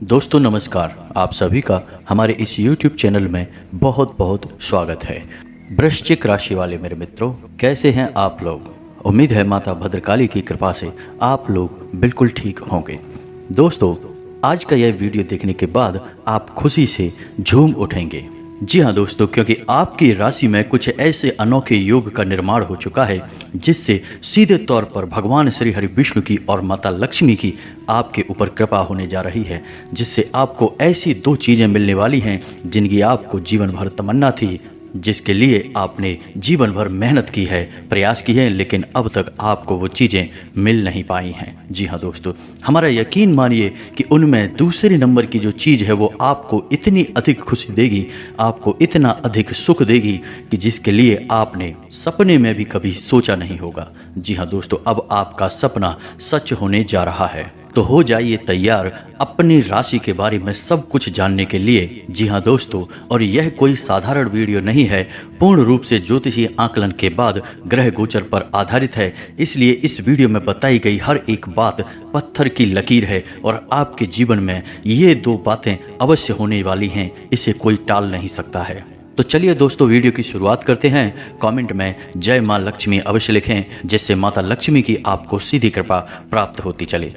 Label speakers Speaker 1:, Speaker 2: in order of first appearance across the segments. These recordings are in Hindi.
Speaker 1: दोस्तों नमस्कार। आप सभी का हमारे इस YouTube चैनल में बहुत बहुत स्वागत है। वृश्चिक राशि वाले मेरे मित्रों, कैसे हैं आप लोग? उम्मीद है माता भद्रकाली की कृपा से आप लोग बिल्कुल ठीक होंगे। दोस्तों, आज का यह वीडियो देखने के बाद आप खुशी से झूम उठेंगे। जी हाँ दोस्तों, क्योंकि आपकी राशि में कुछ ऐसे अनोखे योग का निर्माण हो चुका है जिससे सीधे तौर पर भगवान श्री हरि विष्णु की और माता लक्ष्मी की आपके ऊपर कृपा होने जा रही है, जिससे आपको ऐसी दो चीज़ें मिलने वाली हैं जिनकी आपको जीवन भर तमन्ना थी, जिसके लिए आपने जीवन भर मेहनत की है, प्रयास की है, लेकिन अब तक आपको वो चीज़ें मिल नहीं पाई हैं। जी हाँ दोस्तों, हमारा यकीन मानिए कि उनमें दूसरे नंबर की जो चीज़ है वो आपको इतनी अधिक खुशी देगी, आपको इतना अधिक सुख देगी कि जिसके लिए आपने सपने में भी कभी सोचा नहीं होगा। जी हाँ दोस्तों, अब आपका सपना सच होने जा रहा है। तो हो जाइए तैयार अपनी राशि के बारे में सब कुछ जानने के लिए। जी हाँ दोस्तों, और यह कोई साधारण वीडियो नहीं है, पूर्ण रूप से ज्योतिषीय आकलन के बाद ग्रह गोचर पर आधारित है। इसलिए इस वीडियो में बताई गई हर एक बात पत्थर की लकीर है और आपके जीवन में ये दो बातें अवश्य होने वाली हैं, इसे कोई टाल नहीं सकता है। तो चलिए दोस्तों, वीडियो की शुरुआत करते हैं। कमेंट में जय माँ लक्ष्मी अवश्य लिखें, जिससे माता लक्ष्मी की आपको सीधी कृपा प्राप्त होती चले।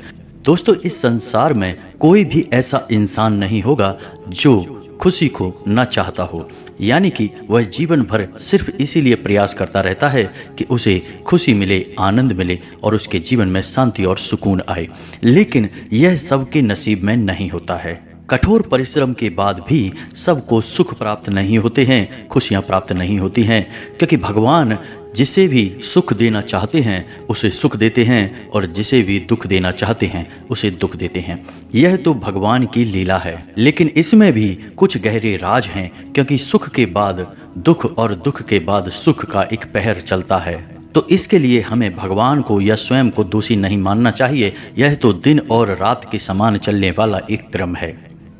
Speaker 1: दोस्तों, इस संसार में कोई भी ऐसा इंसान नहीं होगा जो खुशी को न चाहता हो, यानी कि वह जीवन भर सिर्फ इसीलिए प्रयास करता रहता है कि उसे खुशी मिले, आनंद मिले और उसके जीवन में शांति और सुकून आए। लेकिन यह सबके नसीब में नहीं होता है। कठोर परिश्रम के बाद भी सबको सुख प्राप्त नहीं होते हैं, खुशियाँ प्राप्त नहीं होती हैं, क्योंकि भगवान जिसे भी सुख देना चाहते हैं उसे सुख देते हैं और जिसे भी दुख देना चाहते हैं उसे दुख देते हैं। यह तो भगवान की लीला है, लेकिन इसमें भी कुछ गहरे राज हैं, क्योंकि सुख के बाद दुख और दुख के बाद सुख का एक पहर चलता है। तो इसके लिए हमें भगवान को या स्वयं को दोषी नहीं मानना चाहिए। यह तो दिन और रात के समान चलने वाला एक क्रम है।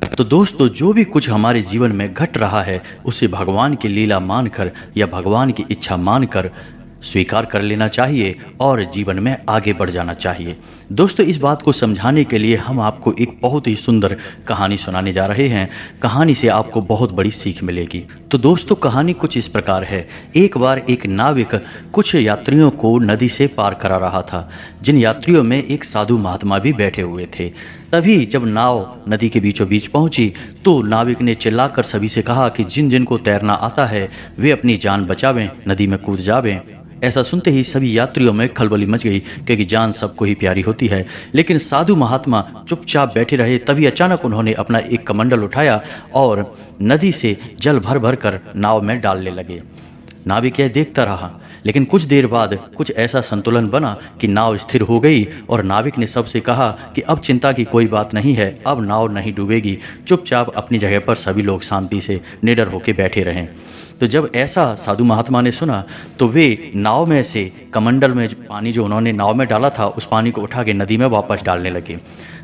Speaker 1: तो दोस्तों, जो भी कुछ हमारे जीवन में घट रहा है उसे भगवान की लीला मानकर या भगवान की इच्छा मानकर स्वीकार कर लेना चाहिए और जीवन में आगे बढ़ जाना चाहिए। दोस्तों, इस बात को समझाने के लिए हम आपको एक बहुत ही सुंदर कहानी सुनाने जा रहे हैं। कहानी से आपको बहुत बड़ी सीख मिलेगी। तो दोस्तों, कहानी कुछ इस प्रकार है। एक बार एक नाविक कुछ यात्रियों को नदी से पार करा रहा था, जिन यात्रियों में एक साधु महात्मा भी बैठे हुए थे। तभी जब नाव नदी के बीचों बीच पहुंची तो नाविक ने चिल्लाकर सभी से कहा कि जिन जिन को तैरना आता है वे अपनी जान बचावें, नदी में कूद जावें। ऐसा सुनते ही सभी यात्रियों में खलबली मच गई, क्योंकि जान सबको ही प्यारी होती है। लेकिन साधु महात्मा चुपचाप बैठे रहे। तभी अचानक उन्होंने अपना एक कमंडल उठाया और नदी से जल भर भर कर नाव में डालने लगे। नाविक यह देखता रहा, लेकिन कुछ देर बाद कुछ ऐसा संतुलन बना कि नाव स्थिर हो गई और नाविक ने सबसे कहा कि अब चिंता की कोई बात नहीं है, अब नाव नहीं डूबेगी। चुपचाप अपनी जगह पर सभी लोग शांति से निडर होकर बैठे रहें। तो जब ऐसा साधु महात्मा ने सुना तो वे नाव में से कमंडल में पानी जो उन्होंने नाव में डाला था उस पानी को उठा के नदी में वापस डालने लगे।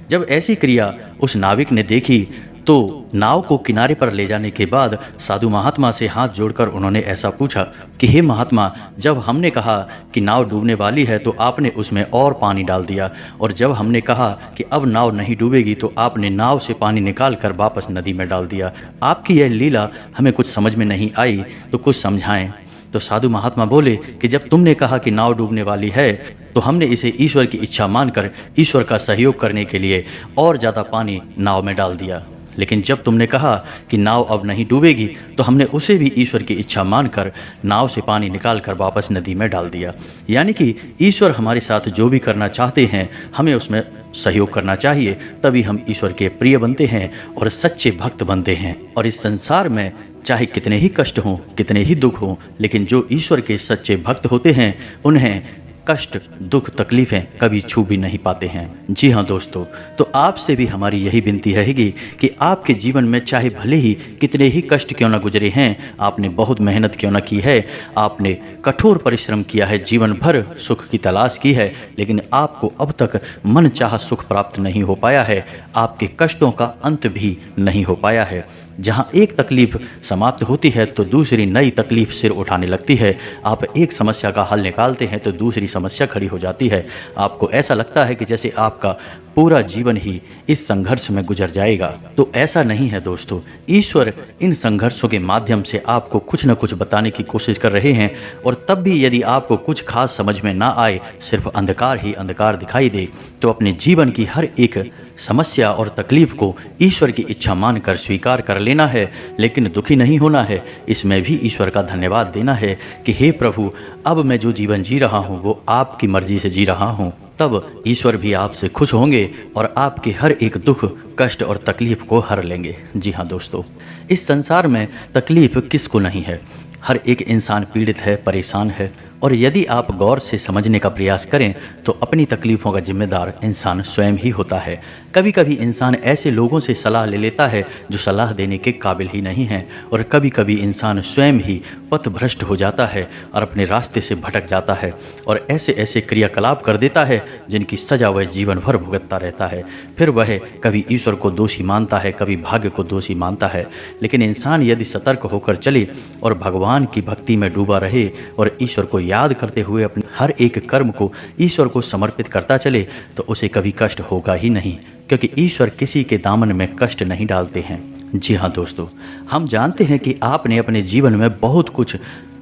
Speaker 1: जब ऐसी क्रिया उस नाविक ने देखी तो नाव को किनारे पर ले जाने के बाद साधु महात्मा से हाथ जोड़कर उन्होंने ऐसा पूछा कि हे महात्मा, जब हमने कहा कि नाव डूबने वाली है तो आपने उसमें और पानी डाल दिया, और जब हमने कहा कि अब नाव नहीं डूबेगी तो आपने नाव से पानी निकाल कर वापस नदी में डाल दिया। आपकी यह लीला हमें कुछ समझ में नहीं आई, तो कुछ समझाएं। तो साधु महात्मा बोले कि जब तुमने कहा कि नाव डूबने वाली है तो हमने इसे ईश्वर की इच्छा मानकर ईश्वर का सहयोग करने के लिए और ज़्यादा पानी नाव में डाल दिया। लेकिन जब तुमने कहा कि नाव अब नहीं डूबेगी तो हमने उसे भी ईश्वर की इच्छा मानकर नाव से पानी निकालकर वापस नदी में डाल दिया। यानी कि ईश्वर हमारे साथ जो भी करना चाहते हैं हमें उसमें सहयोग करना चाहिए, तभी हम ईश्वर के प्रिय बनते हैं और सच्चे भक्त बनते हैं। और इस संसार में चाहे कितने ही कष्ट हों, कितने ही दुख हों, लेकिन जो ईश्वर के सच्चे भक्त होते हैं उन्हें कष्ट, दुख, तकलीफ़ें कभी छू भी नहीं पाते हैं। जी हाँ दोस्तों, तो आपसे भी हमारी यही विनती रहेगी कि आपके जीवन में चाहे भले ही कितने ही कष्ट क्यों ना गुजरे हैं, आपने बहुत मेहनत क्यों ना की है, आपने कठोर परिश्रम किया है, जीवन भर सुख की तलाश की है, लेकिन आपको अब तक मन चाहा सुख प्राप्त नहीं हो पाया है, आपके कष्टों का अंत भी नहीं हो पाया है, जहां एक तकलीफ समाप्त होती है तो दूसरी नई तकलीफ सिर उठाने लगती है। आप एक समस्या का हल निकालते हैं तो दूसरी समस्या खड़ी हो जाती है। आपको ऐसा लगता है कि जैसे आपका पूरा जीवन ही इस संघर्ष में गुजर जाएगा। तो ऐसा नहीं है दोस्तों। ईश्वर इन संघर्षों के माध्यम से आपको कुछ न कुछ बताने की कोशिश कर रहे हैं, और तब भी यदि आपको कुछ खास समझ में ना आए, सिर्फ अंधकार ही अंधकार दिखाई दे, तो अपने जीवन की हर एक समस्या और तकलीफ को ईश्वर की इच्छा मानकर स्वीकार कर लेना है, लेकिन दुखी नहीं होना है। इसमें भी ईश्वर का धन्यवाद देना है कि हे प्रभु, अब मैं जो जीवन जी रहा हूँ वो आपकी मर्जी से जी रहा हूँ। तब ईश्वर भी आपसे खुश होंगे और आपके हर एक दुख, कष्ट और तकलीफ को हर लेंगे। जी हाँ दोस्तों, इस संसार में तकलीफ किसको नहीं है। हर एक इंसान पीड़ित है, परेशान है, और यदि आप गौर से समझने का प्रयास करें तो अपनी तकलीफ़ों का जिम्मेदार इंसान स्वयं ही होता है। कभी कभी इंसान ऐसे लोगों से सलाह ले लेता है जो सलाह देने के काबिल ही नहीं हैं, और कभी कभी इंसान स्वयं ही पथभ्रष्ट हो जाता है और अपने रास्ते से भटक जाता है और ऐसे ऐसे क्रियाकलाप कर देता है जिनकी सजा वह जीवन भर भुगतता रहता है। फिर वह कभी ईश्वर को दोषी मानता है, कभी भाग्य को दोषी मानता है। लेकिन इंसान यदि सतर्क होकर चले और भगवान की भक्ति में डूबा रहे और ईश्वर को याद करते हुए अपने हर एक कर्म को ईश्वर को समर्पित करता चले, तो उसे कभी कष्ट होगा ही नहीं, क्योंकि ईश्वर किसी के दामन में कष्ट नहीं डालते हैं। जी हाँ दोस्तों, हम जानते हैं कि आपने अपने जीवन में बहुत कुछ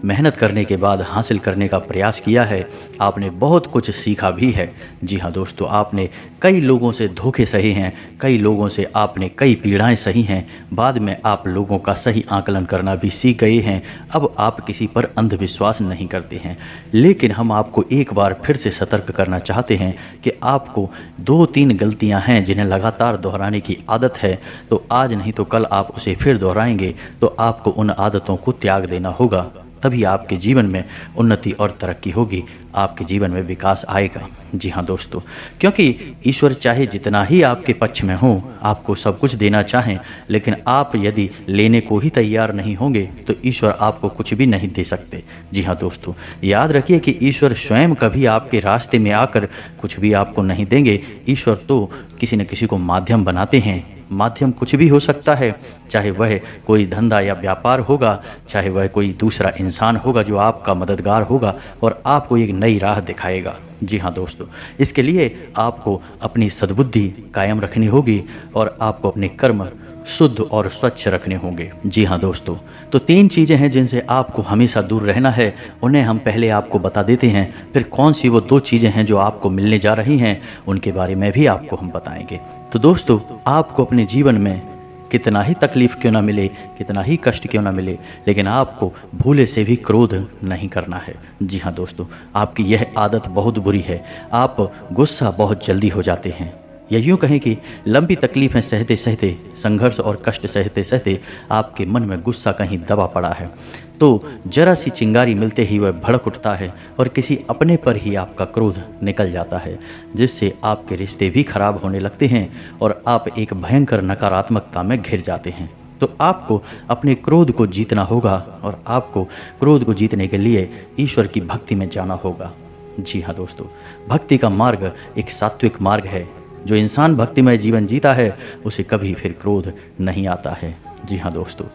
Speaker 1: मेहनत करने के बाद हासिल करने का प्रयास किया है। आपने बहुत कुछ सीखा भी है। जी हाँ दोस्तों, आपने कई लोगों से धोखे सहे हैं, कई लोगों से आपने कई पीड़ाएं सही हैं। बाद में आप लोगों का सही आकलन करना भी सीख गए हैं। अब आप किसी पर अंधविश्वास नहीं करते हैं। लेकिन हम आपको एक बार फिर से सतर्क करना चाहते हैं कि आपको 2-3 गलतियां हैं जिन्हें लगातार दोहराने की आदत है। तो आज नहीं तो कल आप उसे फिर दोहराएंगे, तो आपको उन आदतों को त्याग देना होगा। तभी आपके जीवन में उन्नति और तरक्की होगी, आपके जीवन में विकास आएगा। जी हाँ दोस्तों, क्योंकि ईश्वर चाहे जितना ही आपके पक्ष में हो, आपको सब कुछ देना चाहें, लेकिन आप यदि लेने को ही तैयार नहीं होंगे तो ईश्वर आपको कुछ भी नहीं दे सकते। जी हाँ दोस्तों, याद रखिए कि ईश्वर स्वयं कभी आपके रास्ते में आकर कुछ भी आपको नहीं देंगे। ईश्वर तो किसी न किसी को माध्यम बनाते हैं। माध्यम कुछ भी हो सकता है, चाहे वह कोई धंधा या व्यापार होगा, चाहे वह कोई दूसरा इंसान होगा जो आपका मददगार होगा और आपको एक नई राह दिखाएगा। जी हाँ दोस्तों, इसके लिए आपको अपनी सद्बुद्धि कायम रखनी होगी और आपको अपने कर्म शुद्ध और स्वच्छ रखने होंगे। जी हाँ दोस्तों, तो 3 चीज़ें हैं जिनसे आपको हमेशा दूर रहना है। उन्हें हम पहले आपको बता देते हैं, फिर कौन सी वो 2 चीज़ें हैं जो आपको मिलने जा रही हैं उनके बारे में भी आपको हम बताएंगे। तो दोस्तों, आपको अपने जीवन में कितना ही तकलीफ क्यों ना मिले, कितना ही कष्ट क्यों ना मिले, लेकिन आपको भूले से भी क्रोध नहीं करना है। जी हाँ दोस्तों, आपकी यह आदत बहुत बुरी है। आप गुस्सा बहुत जल्दी हो जाते हैं, या यूँ कहें कि लंबी तकलीफ़ें सहते सहते, संघर्ष और कष्ट सहते सहते आपके मन में गुस्सा कहीं दबा पड़ा है, तो जरा सी चिंगारी मिलते ही वह भड़क उठता है और किसी अपने पर ही आपका क्रोध निकल जाता है, जिससे आपके रिश्ते भी खराब होने लगते हैं और आप एक भयंकर नकारात्मकता में घिर जाते हैं। तो आपको अपने क्रोध को जीतना होगा और आपको क्रोध को जीतने के लिए ईश्वर की भक्ति में जाना होगा। जी हाँ दोस्तों, भक्ति का मार्ग एक सात्विक मार्ग है। जो इंसान भक्तिमय जीवन जीता है उसे कभी फिर क्रोध नहीं आता है। जी हाँ दोस्तों,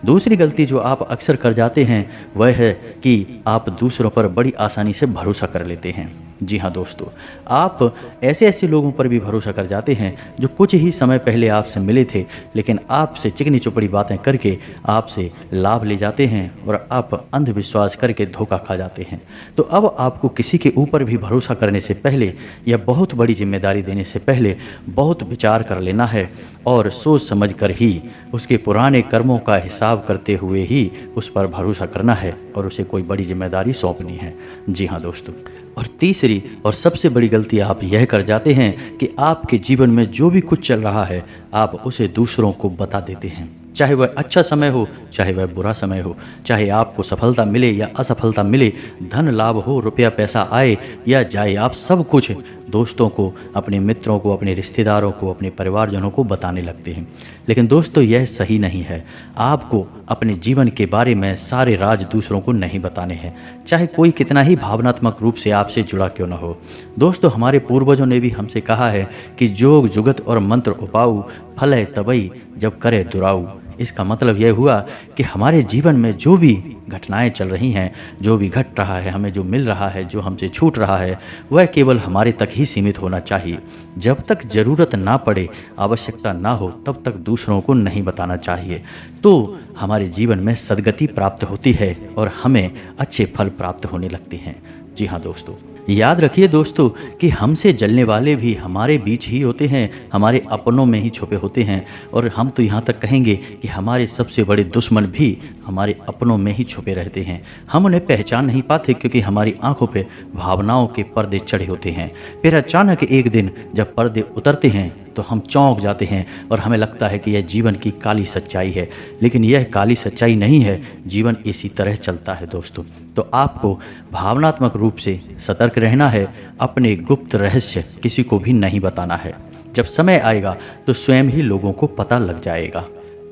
Speaker 1: दूसरी गलती जो आप अक्सर कर जाते हैं वह है कि आप दूसरों पर बड़ी आसानी से भरोसा कर लेते हैं। जी हाँ दोस्तों, आप ऐसे ऐसे लोगों पर भी भरोसा कर जाते हैं जो कुछ ही समय पहले आपसे मिले थे, लेकिन आपसे चिकनी चुपड़ी बातें करके आपसे लाभ ले जाते हैं और आप अंधविश्वास करके धोखा खा जाते हैं। तो अब आपको किसी के ऊपर भी भरोसा करने से पहले या बहुत बड़ी जिम्मेदारी देने से पहले बहुत विचार कर लेना है और सोच समझ कर ही उसके पुराने कर्मों का हिसाब करते हुए ही उस पर भरोसा करना है और उसे कोई बड़ी जिम्मेदारी सौंपनी है। जी हाँ दोस्तों, और तीसरी और सबसे बड़ी गलती आप यह कर जाते हैं कि आपके जीवन में जो भी कुछ चल रहा है आप उसे दूसरों को बता देते हैं, चाहे वह अच्छा समय हो, चाहे वह बुरा समय हो, चाहे आपको सफलता मिले या असफलता मिले, धन लाभ हो, रुपया पैसा आए या जाए, आप सब कुछ दोस्तों को, अपने मित्रों को, अपने रिश्तेदारों को, अपने परिवारजनों को बताने लगते हैं। लेकिन दोस्तों, यह सही नहीं है। आपको अपने जीवन के बारे में सारे राज दूसरों को नहीं बताने हैं, चाहे कोई कितना ही भावनात्मक रूप से आपसे जुड़ा क्यों न हो। दोस्तों, हमारे पूर्वजों ने भी हमसे कहा है कि जोग जुगत और मंत्र उपाऊ, फल है तबई जब करे दुराऊ। इसका मतलब यह हुआ कि हमारे जीवन में जो भी घटनाएं चल रही हैं, जो भी घट रहा है, हमें जो मिल रहा है, जो हमसे छूट रहा है, वह केवल हमारे तक ही सीमित होना चाहिए। जब तक ज़रूरत ना पड़े, आवश्यकता ना हो, तब तक दूसरों को नहीं बताना चाहिए। तो हमारे जीवन में सद्गति प्राप्त होती है और हमें अच्छे फल प्राप्त होने लगते हैं। जी हाँ दोस्तों, याद रखिए दोस्तों कि हमसे जलने वाले भी हमारे बीच ही होते हैं, हमारे अपनों में ही छुपे होते हैं। और हम तो यहाँ तक कहेंगे कि हमारे सबसे बड़े दुश्मन भी हमारे अपनों में ही छुपे रहते हैं। हम उन्हें पहचान नहीं पाते क्योंकि हमारी आंखों पे भावनाओं के पर्दे चढ़े होते हैं। फिर अचानक एक दिन जब पर्दे उतरते हैं तो हम चौंक जाते हैं और हमें लगता है कि यह जीवन की काली सच्चाई है। लेकिन यह काली सच्चाई नहीं है, जीवन इसी तरह चलता है दोस्तों। तो आपको भावनात्मक रूप से सतर्क रहना है, अपने गुप्त रहस्य किसी को भी नहीं बताना है। जब समय आएगा तो स्वयं ही लोगों को पता लग जाएगा।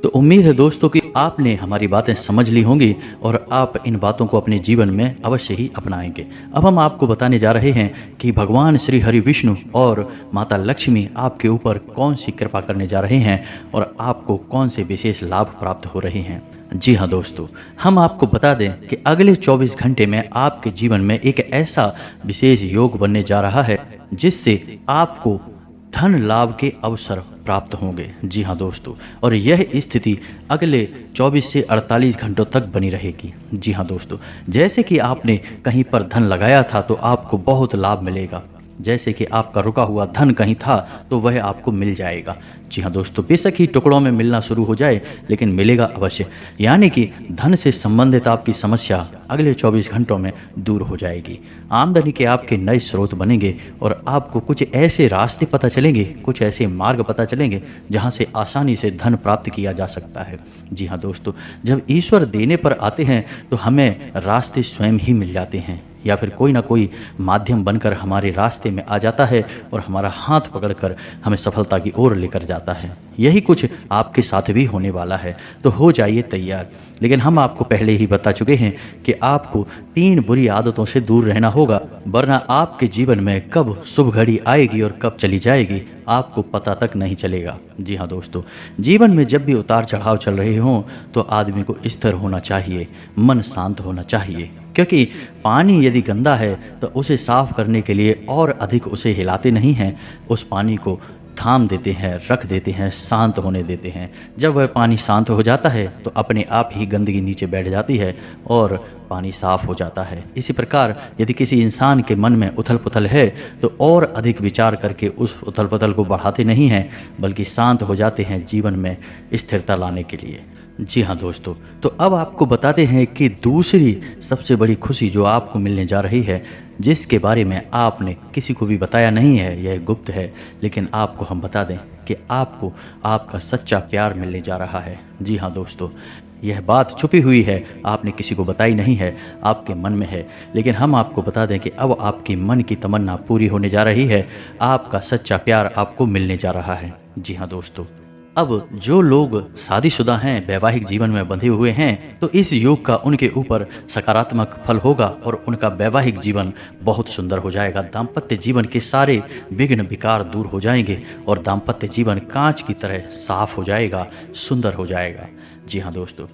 Speaker 1: तो उम्मीद है दोस्तों कि आपने हमारी बातें समझ ली होंगी और आप इन बातों को अपने जीवन में अवश्य ही अपनाएंगे। अब हम आपको बताने जा रहे हैं कि भगवान श्री हरि विष्णु और माता लक्ष्मी आपके ऊपर कौन सी कृपा करने जा रहे हैं और आपको कौन से विशेष लाभ प्राप्त हो रहे हैं। जी हाँ दोस्तों, हम आपको बता दें कि अगले 24 घंटे में आपके जीवन में एक ऐसा विशेष योग बनने जा रहा है जिससे आपको धन लाभ के अवसर प्राप्त होंगे। जी हाँ दोस्तों, और यह स्थिति अगले 24 से 48 घंटों तक बनी रहेगी। जी हाँ दोस्तों, जैसे कि आपने कहीं पर धन लगाया था तो आपको बहुत लाभ मिलेगा। जैसे कि आपका रुका हुआ धन कहीं था तो वह आपको मिल जाएगा। जी हाँ दोस्तों, बेशक ही टुकड़ों में मिलना शुरू हो जाए लेकिन मिलेगा अवश्य। यानी कि धन से संबंधित आपकी समस्या अगले 24 घंटों में दूर हो जाएगी। आमदनी के आपके नए स्रोत बनेंगे और आपको कुछ ऐसे रास्ते पता चलेंगे, कुछ ऐसे मार्ग पता चलेंगे जहाँ से आसानी से धन प्राप्त किया जा सकता है। जी हाँ दोस्तों, जब ईश्वर देने पर आते हैं तो हमें रास्ते स्वयं ही मिल जाते हैं या फिर कोई ना कोई माध्यम बनकर हमारे रास्ते में आ जाता है और हमारा हाथ पकड़कर हमें सफलता की ओर लेकर जाता है। यही कुछ आपके साथ भी होने वाला है, तो हो जाइए तैयार। लेकिन हम आपको पहले ही बता चुके हैं कि आपको 3 बुरी आदतों से दूर रहना होगा, वरना आपके जीवन में कब शुभ घड़ी आएगी और कब चली जाएगी आपको पता तक नहीं चलेगा। जी हाँ दोस्तों, जीवन में जब भी उतार चढ़ाव चल रहे हों तो आदमी को स्थिर होना चाहिए, मन शांत होना चाहिए। क्योंकि पानी यदि गंदा है तो उसे साफ करने के लिए और अधिक उसे हिलाते नहीं हैं, उस पानी को थाम देते हैं, रख देते हैं, शांत होने देते हैं। जब वह पानी शांत हो जाता है तो अपने आप ही गंदगी नीचे बैठ जाती है और पानी साफ हो जाता है। इसी प्रकार यदि किसी इंसान के मन में उथल पुथल है तो और अधिक विचार करके उस उथल पुथल को बढ़ाते नहीं हैं, बल्कि शांत हो जाते हैं जीवन में स्थिरता लाने के लिए। जी हाँ दोस्तों, तो अब आपको बताते हैं कि दूसरी सबसे बड़ी खुशी जो आपको मिलने जा रही है, जिसके बारे में आपने किसी को भी बताया नहीं है, यह गुप्त है, लेकिन आपको हम बता दें कि आपको आपका सच्चा प्यार मिलने जा रहा है। जी हाँ दोस्तों, यह बात छुपी हुई है, आपने किसी को बताई नहीं है, आपके मन में है। लेकिन हम आपको बता दें कि अब आपकी मन की तमन्ना पूरी होने जा रही है, आपका सच्चा प्यार आपको मिलने जा रहा है। जी हाँ दोस्तों, अब जो लोग शादीशुदा हैं, वैवाहिक जीवन में बंधे हुए हैं, तो इस योग का उनके ऊपर सकारात्मक फल होगा और उनका वैवाहिक जीवन बहुत सुंदर हो जाएगा। दाम्पत्य जीवन के सारे विघ्न विकार दूर हो जाएंगे और दाम्पत्य जीवन कांच की तरह साफ हो जाएगा, सुंदर हो जाएगा। जी हाँ दोस्तों,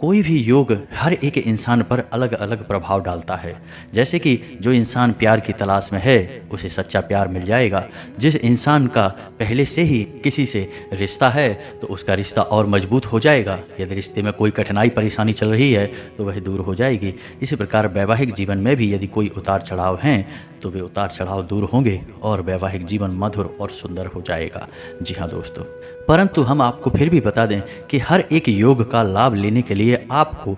Speaker 1: कोई भी योग हर एक इंसान पर अलग अलग प्रभाव डालता है। जैसे कि जो इंसान प्यार की तलाश में है उसे सच्चा प्यार मिल जाएगा। जिस इंसान का पहले से ही किसी से रिश्ता है तो उसका रिश्ता और मजबूत हो जाएगा। यदि रिश्ते में कोई कठिनाई परेशानी चल रही है तो वह दूर हो जाएगी। इसी प्रकार वैवाहिक जीवन में भी यदि कोई उतार चढ़ाव हैं तो वे उतार चढ़ाव दूर होंगे और वैवाहिक जीवन मधुर और सुंदर हो जाएगा। जी हाँ दोस्तों, परंतु हम आपको फिर भी बता दें कि हर एक योग का लाभ लेने के लिए आपको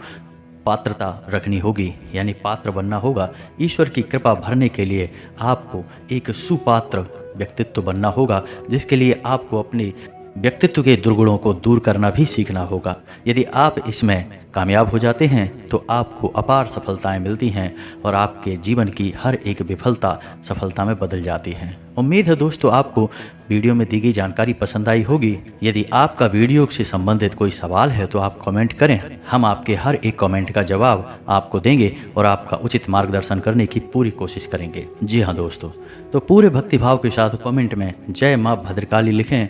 Speaker 1: पात्रता रखनी होगी, यानी पात्र बनना होगा। ईश्वर की कृपा भरने के लिए आपको एक सुपात्र व्यक्तित्व बनना होगा, जिसके लिए आपको अपने व्यक्तित्व के दुर्गुणों को दूर करना भी सीखना होगा। यदि आप इसमें कामयाब हो जाते हैं तो आपको अपार सफलताएं मिलती हैं और आपके जीवन की हर एक विफलता सफलता में बदल जाती है। उम्मीद है दोस्तों आपको वीडियो में दी गई जानकारी पसंद आई होगी। यदि आपका वीडियो से संबंधित कोई सवाल है तो आप कमेंट करें, हम आपके हर एक कमेंट का जवाब आपको देंगे और आपका उचित मार्गदर्शन करने की पूरी कोशिश करेंगे। जी हाँ दोस्तों, तो पूरे भक्तिभाव के साथ कमेंट में जय माँ भद्रकाली लिखें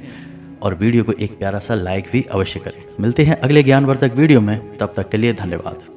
Speaker 1: और वीडियो को एक प्यारा सा लाइक भी अवश्य करें। मिलते हैं अगले ज्ञानवर्धक वीडियो में, तब तक के लिए धन्यवाद।